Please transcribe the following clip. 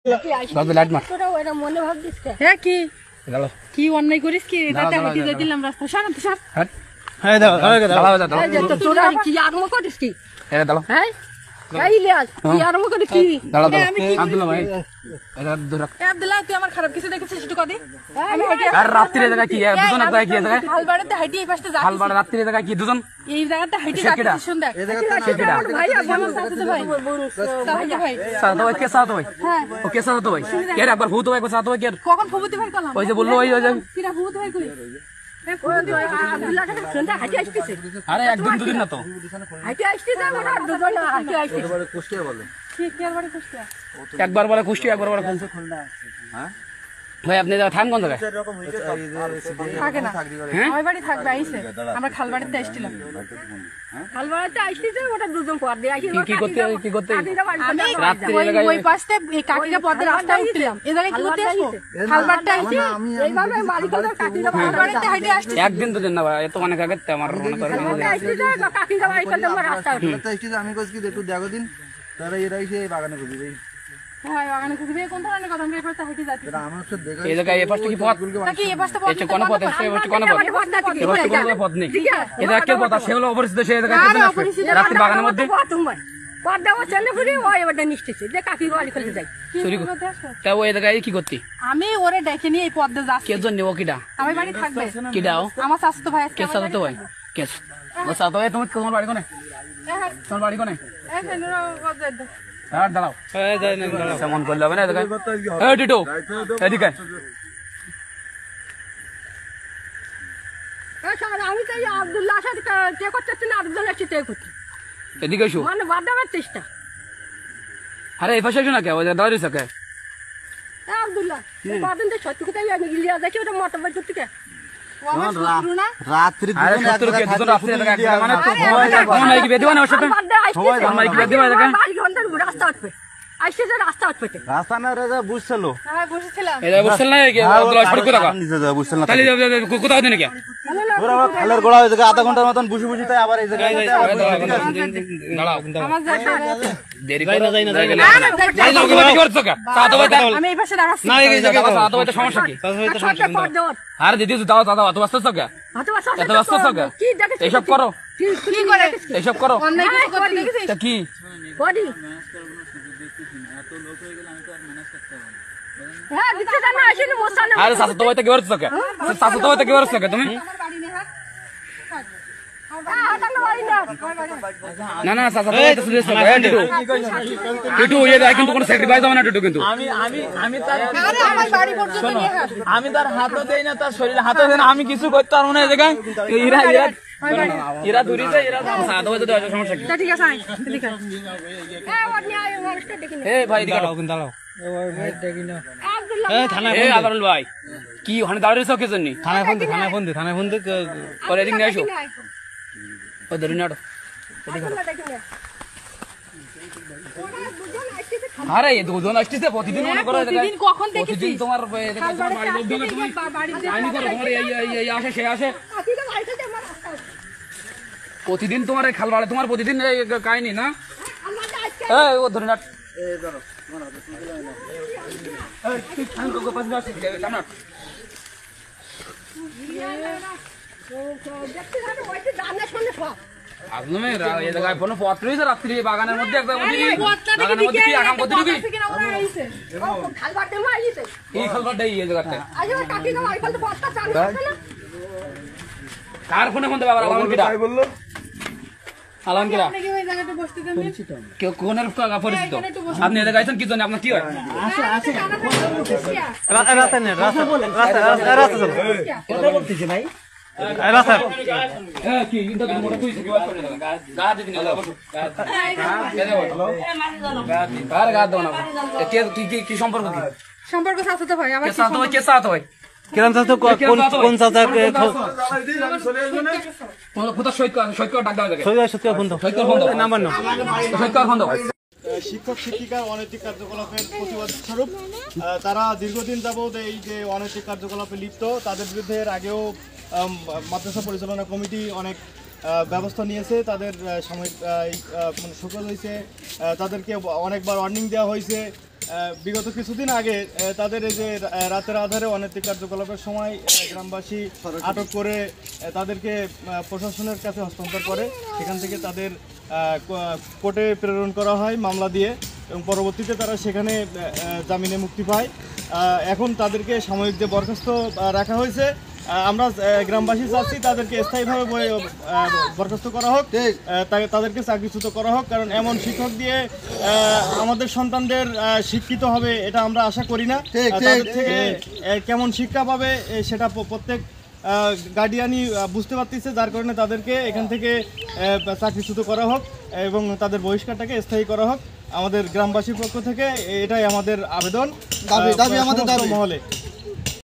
Light মার মনে ভাবছিস হ্যাঁ কি দাঁড়াও কি অন্যায় করিস কি রাতে হাঁটি যাই দিলাম রাস্তা সারা তো সার হ্যাঁ হ্যাঁ দাঁড়াও তোরা কি আরম্ভ করিস কি দাঁড়াও হ্যাঁ ইলিয়াস কি আরম্ভ করিস কি দাঁড়াও আমি কি আব্দুল্লাহ ভাই এটা ধরো আব্দুল্লাহ তুই আমার খারাপ কিছু দেখেছিস একটু কদি আর রাত্রিরে জায়গা কি দুজন এক জায়গায় কি জায়গা হালবাড়াতে হাঁটি এই পাশে যাচ্ছিস হালবাড়া রাত্রিরে জায়গা কি দুজন এই জায়গাতে হাঁটি সে কেডা? যাচ্ছিস সুন্দর কেডা? ভাই আমার সাথে ভাই সাথে ভাই সাথে ভাই কে সাথে ভাই ও কে সাথে ভাই কে রে একবার ভূত ভাই একবার সাথে ভাই কে কখন ফুবুতি ভাই কলাম ওই যে বললো ওই যে কিরা ফুবুতি ভাই কই হাঁটি আসতেছে আরে একদিন দুদিন না তো হাঁটি আসতেছে ওরা দুজন হাঁটি আসতেছে ঠিক কি আর বাড়ি কুষ্টিয়া একবার বলে কুষ্টি একবার বলে কোন ভাই আপনি থাম কোন জায়গায় থাকে না ওই বাড়ি থাকবে আইছে আমরা খালবাড়িতে আসছিলাম হালবাড়াতে আসতেছে ওটা দুজন পর দিয়ে আসি কি করতে আমি রাত্রি ওই জায়গায় ওই পাশে এই কাকিরা পথে রাস্তায় উঠলাম এ জায়গায় কি করতে আসবো খালবাড়িতে আইছি এইভাবে বাড়িতে কাকিরা খালবাড়িতে হাঁটে আসছি একদিন দুদিন না ভাই এত অনেক আগে আমার মনে করে আসতেছে কাকিরা বাড়ি করতে আমার রাস্তা আমি কইছি একটু দেখো দিন তারা এরা এসে বাগানে করবি হ্যাঁ বাগানে খুঁজবে কোন ধরনের কথা আমরা এই পাশে হাঁটে যাচ্ছি আমার সাথে দেখা এই জায়গায় এই পাশটা কি পথ নাকি এই পাশে পথ এই কোন পথ আছে এই কোন পথ এই পাশটা কোন পথ নেই এটা কি পথ আছে হলো অপরিচিত সেই জায়গায় রাত্রি বাগানের মধ্যে পর দেওয়া চলে ঘুরে ওই এবারটা নিশ্চিত যে কাকি বাড়ি করতে যাই চুরি তা ওই জায়গায় কি করতি আমি ওরে ডেকে নিয়ে এই পথে যাচ্ছি কে জন্য ও কিডা আমার বাড়ি থাকবে কিডাও আমার শাশুড়ি ভাই কে সাথে ভাই কে ও সাথে ভাই তোমার বাড়ি কোনে তোমার বাড়ি কোনে আর দাঁড়াও সেমন করলে হবে না জায়গায় এই টিটো এদিকে আমি তো আব্দুল্লাহ সাথে কে করতেছি না আব্দুল্লাহ সাথে করছি এদিকে এসো মানে বাদ দেওয়ার চেষ্টা আরে এই পাশে এসো না কে ওই দাঁড়িয়ে থাকে আব্দুল্লাহ বাদিন তো সত্যি কোথায় আমি গিলিয়া দেখি ওটা মোটর বাইক করতে কে রাত্রি আরে সত্তর কে দুজন রাত্রি জায়গা মানে তো কোন মাইক বেদিও না ওর সাথে কোন মাইক বেদিও না জায়গা রাস্তা উঠবে আসছে রাস্তা উঠবে রাস্তা না রাজা বুঝছিল হ্যাঁ বসেছিলাম এই বুঝছেন না কি আব্দুল আসফর কো টাকা নিচে যা বুঝছিল না তাহলে কোথাও দিন কি ওরা আবার খালের গোড়া হয়ে যায় আধা ঘন্টার মতন বসে বসে তাই আবার এই জায়গায় দাঁড়াও আমার যাইতে দেরি করে না যাই না যাই না কি করছ কা সাথে ভাই আমি এই পাশে দাঁড়াচ্ছি না এই জায়গা সাথে ভাই সমস্যা কি আরে দিদি দাও দাও তো বাস্তব কা এত বাস্তব কা এইসব করো কি করে এইসব করো অন্যায় কিছু করতে দেখেছিস তা কি বডি হ্যাঁ দিতে জানা আসেনি মোসানে আরে সাথে ভাই তো কি করছ কা সাথে ভাই তো কি করছ কা তুমি আমার বাড়ি নেই হাত না না সাথে ভাই তো সুরেশ কা টিটু ये দেখ কিন্তু কোনো স্যাক্রিফাইস হবে না টিটু কিন্তু আমি তার আরে আমার বাড়ি পর্যন্ত নিয়ে হাত আমি তার হাতও দেই না তার শরীরে হাতও দেই না আমি কিছু করতে পারবো না এই জায়গায় এরা দূরে যায় এরা সাথে ভাই তো সমস্যা কি ঠিক আছে আয় এদিকে এ ভাই এদিকে দাঁড়াও এ আবরুল ভাই কি ওখানে দাঁড়িয়েছ কি জন্য থানায় ফোন দে পরে এদিকে নিয়ে আসো ও ধরে নাও আরে এই দুজন আসতেছে প্রতিদিন মনে করো প্রতিদিন কখন দেখেছিস প্রতিদিন তোমার বাড়ি লোকজন তুমি আইনি করো তোমার এই আসে সে আসে প্রতিদিন তোমার এই খালবাড়ে তোমার প্রতিদিন এই কাহিনী না এই ও ধরে নাও রাত্রি বাগানের মধ্যে কি আগাম করতে ঢুকি এই খালবারটা এই জায়গাটা কার ফোনে ফোন দেবে আবার আলাম কিরা বললো আলাম কিরা কেউ কোনের পরিচিত আপনি এদের গাইছেন কি জন্য আপনার কি হয় কি সম্পর্ক সম্পর্ক সাথে ভাই আমার কে সাথ হয় কিরম চাচা কোন চাচা শিক্ষক শিক্ষিকার অনৈতিক কার্যকলাপের প্রতিবাদ স্বরূপ তারা দীর্ঘদিন যাবৎ এই যে অনৈতিক কার্যকলাপে লিপ্ত তাদের বিরুদ্ধে এর আগেও মাদ্রাসা পরিচালনা কমিটি অনেক ব্যবস্থা নিয়েছে, তাদের সাময়িক মানে সকল হয়েছে, তাদেরকে অনেকবার ওয়ার্নিং দেওয়া হয়েছে। বিগত কিছুদিন আগে তাদের এই যে রাতের আধারে অনৈতিক কার্যকলাপের সময় গ্রামবাসী আটক করে তাদেরকে প্রশাসনের কাছে হস্তান্তর করে, সেখান থেকে তাদের কোর্টে প্রেরণ করা হয় মামলা দিয়ে, এবং পরবর্তীতে তারা সেখানে জামিনে মুক্তি পায়। এখন তাদেরকে সাময়িক যে বরখাস্ত রাখা হয়েছে, আমরা গ্রামবাসী চাচ্ছি তাদেরকে স্থায়ীভাবে বরখাস্ত করা হোক, তাদেরকে চাকরিচ্যুত করা হোক। কারণ এমন শিক্ষক দিয়ে আমাদের সন্তানদের শিক্ষিত হবে এটা আমরা আশা করি না। তাদের থেকে কেমন শিক্ষা পাবে সেটা প্রত্যেক গার্ডিয়ানই বুঝতে পারতেছে, যার কারণে তাদেরকে এখান থেকে চাকরিচ্যুত করা হোক এবং তাদের বহিষ্কারটাকে স্থায়ী করা হোক। আমাদের গ্রামবাসীর পক্ষ থেকে এটাই আমাদের আবেদন, দাবি আমাদের মহলে।